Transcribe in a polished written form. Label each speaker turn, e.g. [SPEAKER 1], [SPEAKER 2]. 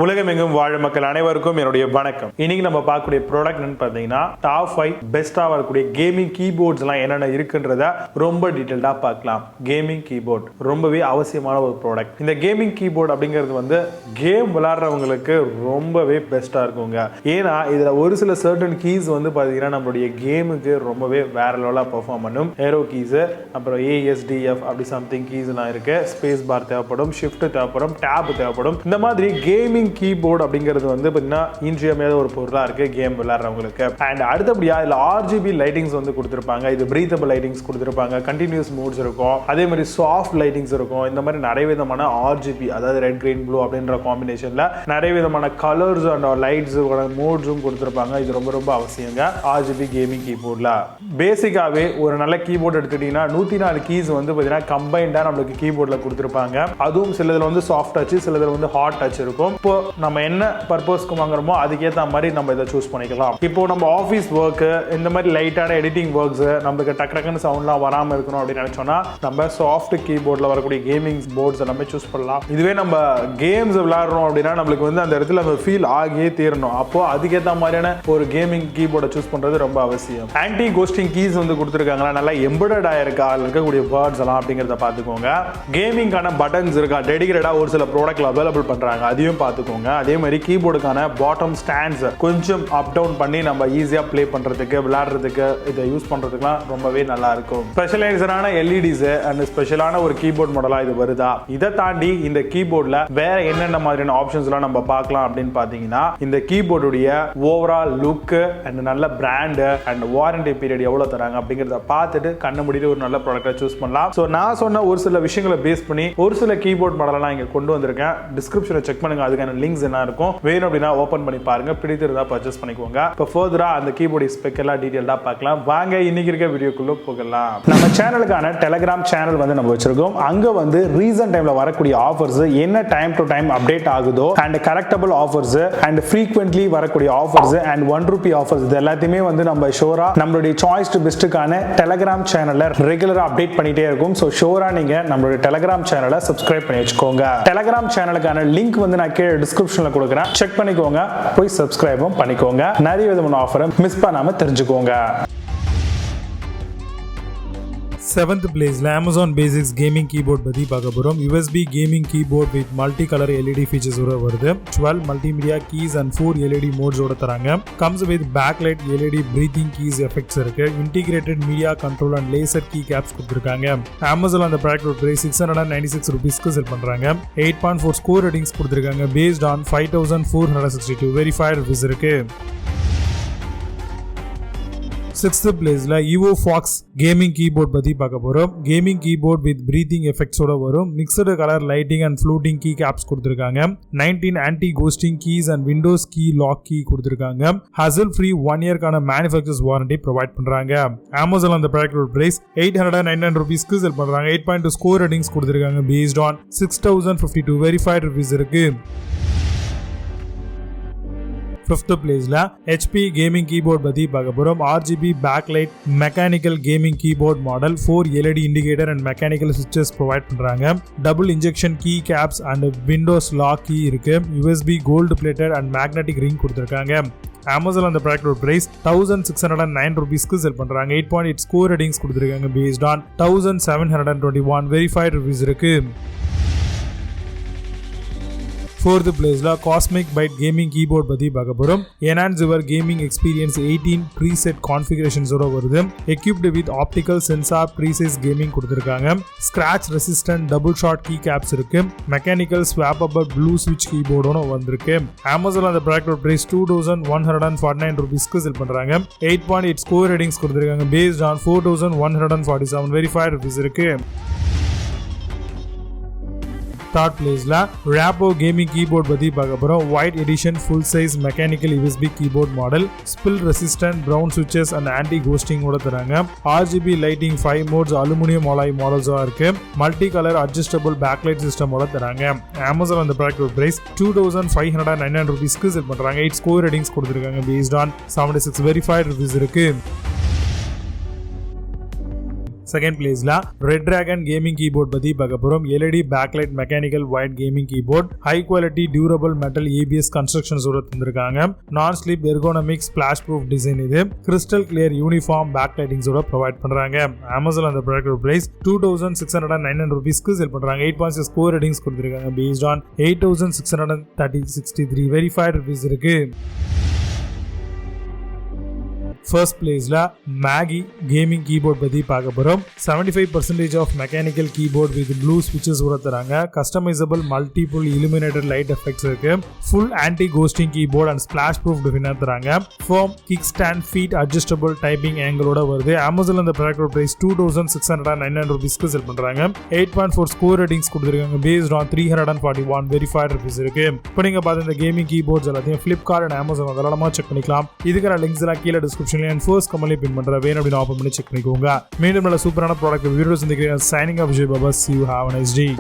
[SPEAKER 1] உலகமெங்கும் வாழும் மக்கள் அனைவருக்கும் என்னுடைய வணக்கம். இன்னைக்கு நம்ம பார்க்கக்கூடிய ப்ராடக்ட் என்னன்னு பார்த்தீங்கன்னா டாப் 5 பெஸ்டா வரக்கூடிய கேமிங் கீபோர்ட்ஸ் எல்லாம் என்னென்ன இருக்குன்றத ரொம்ப டீடைல்டா பார்க்கலாம். கேமிங் கீபோர்ட் ரொம்பவே அவசியமான ஒரு ப்ராடக்ட். இந்த கேமிங் கீபோர்ட் அப்படிங்கிறது கேம் விளையாடுறவங்களுக்கு ரொம்பவே பெஸ்டா இருக்குங்க. ஏன்னா இதுல ஒரு சில சர்டன் கீஸ் பார்த்தீங்கன்னா நம்மளுடைய கேமுக்கு ரொம்பவே வேற லெவலா பெர்ஃபார்ம் பண்ணும். ஏரோ கீஸ், அப்புறம் ASDF அப்படி சம்திங் கீஸ் எல்லாம் இருக்கு. ஸ்பேஸ் பார் தேவைப்படும், ஷிஃப்ட் தேவைப்படும், டேப் தேவைப்படும். இந்த மாதிரி கேமிங் கீபோர்ட் அப்படிங்கிறது பாத்தீங்கன்னா இன்றியமையாத ஒரு பொருளா இருக்கு கேம் விளையாடுறவங்களுக்கு. அண்ட் அடுத்தபடியா இதுல RGB லைட்டிங்ஸ் கொடுத்திருப்பாங்க. இது பிரீத்தபிள் லைட்டிங்ஸ் கொடுத்திருப்பாங்க. கண்டினியூஸ் மோட்ஸ் இருக்கும், அதே மாதிரி சாஃப்ட் லைட்டிங்ஸ் இருக்கும். இந்த மாதிரி நிறைய விதமான RGB, அதாவது ரெட் கிரீன் ப்ளூ அப்படின்ற காம்பினேஷன்ல நிறைய விதமான கலர்ஸ் அண்ட் லைட்ஸ் மோட்ஸும் கொடுத்திருப்பாங்க. இது ரொம்ப ரொம்ப அவசியங்க RGB கேமிங் கீபோர்ட்ல. பேசிக்காவே ஒரு நல்ல கீபோர்ட் எடுத்துட்டீங்கன்னா 104 கீஸ் பாத்தீங்கன்னா கம்பைண்டா நம்மளுக்கு கீபோர்ட்ல கொடுத்திருப்பாங்க. அதுவும் சிலதுல சாஃப்ட் டச், சிலதுல ஹாட் டச் இருக்கும். இப்போ நம்ம என்ன பர்பஸ்க்கு வாங்குறோமோ அதுக்கேற்ற மாதிரி நம்ம இதை சூஸ் பண்ணிக்கலாம். இப்போ நம்ம ஆஃபீஸ் ஒர்க், இந்த மாதிரி லைட்டான எடிட்டிங் ஒர்க்ஸ், நமக்கு டக் டக்குன்னு சவுண்ட்லாம் வராமல் இருக்கணும் அப்படின்னு நினைச்சோம்னா நம்ம சாஃப்ட் கீபோர்டில் வரக்கூடிய கேமிங் போர்ட்ஸ் எல்லாமே சூஸ் பண்ணலாம். இதுவே நம்ம கேம்ஸ் விளையாடுறோம் அப்படின்னா நம்மளுக்கு அந்த இடத்துல நம்ம ஃபீல் ஆகியே தீரணும். அப்போ அதுக்கேற்ற மாதிரியான ஒரு கேமிங் கீபோர்டை சூஸ் பண்றது ரொம்ப அவசியம். ஆன்டி கோஸ்டிங் கீஸ் கொடுத்துருக்காங்களா, நல்லா எம்பெடட் ஆயிருக்கா இருக்கக்கூடிய வேர்ட்ஸ் எல்லாம் அப்படிங்கிறத பார்த்துக்கோங்க. கேமிங்கான பட்டன்ஸ் இருக்கா, டெடிகேட்டடா ஒரு சில ப்ராடக்ட்ல அவைலபிள் பண்றாங்க, அதையும் பார்த்துக்கோங்க. அதே மாதிரி கீபோர்டுக்கான பாட்டம் ஸ்டாண்ட்ஸ் கொஞ்சம் அப் டவுன் பண்ணி நம்ம ஈஸியா ப்ளே பண்றதுக்கு, விளையாடுறதுக்கு, இதை யூஸ் பண்றதுக்குலாம் ரொம்பவே நல்லா இருக்கும். ஸ்பெஷலைசரான LEDs அண்ட் ஸ்பெஷலான ஒரு கீபோர்ட் மாடலா இது வருதா. இதை தாண்டி இந்த கீபோர்ட்ல வேற என்னென்ன மாதிரியான ஆப்ஷன்ஸ் எல்லாம் நம்ம பார்க்கலாம் அப்படின்னு பாத்தீங்கன்னா, இந்த கீபோர்டுடைய ஓவரால் லுக் அண்ட் நல்ல பிராண்ட் அண்ட் வாரண்டி பீரியட் எவ்வளவு தராங்க அப்படிங்கறத பார்த்துட்டு கண்ண மூடிட்டு ஒரு நல்ல ப்ராடக்ட்டை சூஸ் பண்ணலாம். சோ நான் சொன்ன ஒரு சில விஷயங்களை பேஸ் பண்ணி ஒரு சில கீபோர்ட் மாடலாம் இங்க கொண்டு வந்திருக்கேன். டிஸ்கிரிப்ஷனை செக் பண்ணுங்க, அதுக்கான லிங்க்ஸ் என்ன இருக்கும். வேணும் அப்படின்னா ஓபன் பண்ணி பாருங்க, பிடித்திருந்தா பர்ச்சேஸ் பண்ணிக்கோங்க. இப்போ ஃபர்தரா அந்த கீபோர்ட் ஸ்பெக் எல்லாம் டீடைலா பார்க்கலாம். வாங்க இன்னைக்கு இருக்க வீடியோக்குள்ள போகலாம். நம்ம சேனலுக்கான டெலிகிராம் சேனல் நம்ம வச்சிருக்கோம். அங்க ரீசன்ட் டைம்ல வரக்கூடிய ஆஃபர்ஸ், என்ன டைம் டு டைம் அப்டேட் ஆகுதோ and correctable offers and frequently வரக்கூடிய ஆஃபர்ஸ் அண்ட் ₹1 ஆஃபர்ஸ், இது எல்லாத்தையுமே நம்ம ஷோரா நம்மளுடைய சாய்ஸ் டு பெஸ்ட்டுக்கான டெலிகிராம் சேனல்ல ரெகுலரா அப்டேட் பண்ணிட்டே இருக்கும். ஸோ ஷோரா நீங்க நம்மளுடைய டெலிகிராம் சேனலை சப்ஸ்கிரைப் பண்ணி வச்சுக்கோங்க. டெலிகிராம் சேனலுக்கான லிங்க் நான் கீழே டிஸ்கிரிப்ஷன்ல கொடுக்குறேன், செக் பண்ணிக்கோங்க, போய் சப்ஸ்கிரைபும் பண்ணிக்கோங்க. நிறைய விதமான ஆஃபரை மிஸ் பண்ணாம தெரிஞ்சுக்கோங்க.
[SPEAKER 2] 7th place Amazon Basics gaming keyboard பத்தி பார்க்க போறோம். USB gaming keyboard with multi-color LED features ஓட வருது. 12 multimedia keys and 4 LED modes ஓட தராங்க. Comes with backlight LED breathing keys effects இருக்கு. Integrated media control and laser key caps கொடுத்திருக்காங்க. Amazon அந்த ப்ராடக்ட் பிரைஸ் ₹696 செல் பண்றாங்க. 8.4 ஸ்கோர் ரேட்டிங்ஸ் கொடுத்திருக்காங்க. based on 5462 verified reviews இருக்கு. 6th placeல Evo Fox gaming keyboard பத்தி பார்க்க போறோம். Gaming keyboard with breathing effects ஓட வரும். Mixed colour lighting and floating key caps கொடுத்திருக்காங்க. 19 anti ghosting keys and Windows key lock key கொடுத்திருக்காங்க. Hassle free 1 இயர்க்கான manufacturers warranty provide பண்றாங்க. Amazon அந்த ப்ராடக்ட் பிரைஸ் ₹899 செல் பண்றாங்க. 8.2 ஸ்கோர் ரேட்டிங்ஸ் கொடுத்திருக்காங்க. based on 6052 verified reviews இருக்கு. 5th placeல HP gaming keyboard பத்தி பார்க்க போறோம். RGB backlight mechanical gaming keyboard model, 4 LED indicator and mechanical switches provide பண்றாங்க. double injection key caps and Windows lock key இருக்கு. USB gold plated and magnetic ring கொடுத்திருக்காங்க. Amazon அந்த product price ₹1609 செல் பண்றாங்க. 8.8 score ratings கொடுத்திருக்காங்க. based on 1721 verified reviews இருக்கு. 4th placeல Cosmic Byte gaming keyboard பத்தி பார்க்க போறோம். Enhance your gaming experience 18 preset configurations ஓட வருது. Equipped with optical sensor precise gaming கொடுத்திருக்காங்க. Scratch resistant double shot key caps இருக்கு. Mechanical swappable blue switch keyboard ஓட வந்திருக்கு. Amazon அந்த ப்ராடக்ட் பிரைஸ் ₹2149 செல் பண்றாங்க. 8.8 ஸ்கோர் ரேட்டிங்ஸ் கொடுத்திருக்காங்க. based on 4147 verified reviews இருக்கு. 3rd placeல Rapo gaming keyboard பத்தி பார்க்க போறோம். white edition full size mechanical USB keyboard model, spill resistant brown switches and anti ghosting ஓட தராங்க. RGB lighting 5 modes aluminum alloy models இருக்கு. multi color adjustable backlight system ஓட தராங்க. Amazon அந்த product price ₹2599 sell பண்றாங்க. 8 ஸ்கோர் ரேட்டிங்ஸ் கொடுத்திருக்காங்க. based on 76 verified reviews இருக்கு. Second பிளேஸ்ல ரெட் டிராகன் கேமிங் கீபோர்ட் பத்தி பார்க்க போறோம். LED backlight mechanical white gaming keyboard, high quality durable metal ABS constructions தந்திருக்காங்க. Non slip ergonomic splash proof design. இது crystal clear uniform back லைட்டிங்ஸோட provide பண்றாங்க. Amazon அந்த ப்ராடக்ட் பிரைஸ் 2609 rupeesக்கு சேல் பண்றாங்க. 8.6 ஸ்கோர் ரேட்டிங்ஸ் கொடுத்திருக்காங்க. பேஸ்ட் ஆன் 8663 வெரிஃபைட் ரிவ்யூஸ் இருக்கு. First பிளேஸ்ல மேகி கேமிங் கீபோர்ட் பத்தி பார்க்க போறோம். 75% off mechanical keyboard with blue ஸ்விட்சஸ் தராங்க. Customisable multiple illuminated light effects இருக்கு. Full anti ghosting keyboard and splash proof டிஃபினர் தராங்க. Foam kick stand feet adjustable typing ஆங்கிளோட வருது. அமேசான் அந்த ப்ராடக்ட் பிரைஸ் 2609 rupeesக்கு சேல் பண்றாங்க. 8.4 ஸ்கோர் ரேட்டிங்ஸ் கொடுத்திருக்காங்க. பேஸ்ட் ஆன் 341 வெரிஃபைட் ரிவ்யூஸ் இருக்கு. இப்போ நீங்க பார்த்த இந்த கேமிங் கீபோர்ட்ஸ் எல்லாத்தையும் Flipkart and Amazon தாராளமா செக் பண்ணிக்கலாம். இதுக்கான லிங்க்ஸ் எல்லாம் கீழே டிஸ்கிரிப்ஷன் ஃபர்ஸ்ட் கமெண்ட்ல பின் பண்றேன். வேணும் அப்படின்னு ஆஃபர் பண்ணி செக் பண்ணிக்கோங்க. மீண்டும் நல்ல சூப்பரான ப்ராடக்ட் வீடியோஸ் சந்திக்கிறேன். Signing off Vijay Baba. See you. Have a nice day.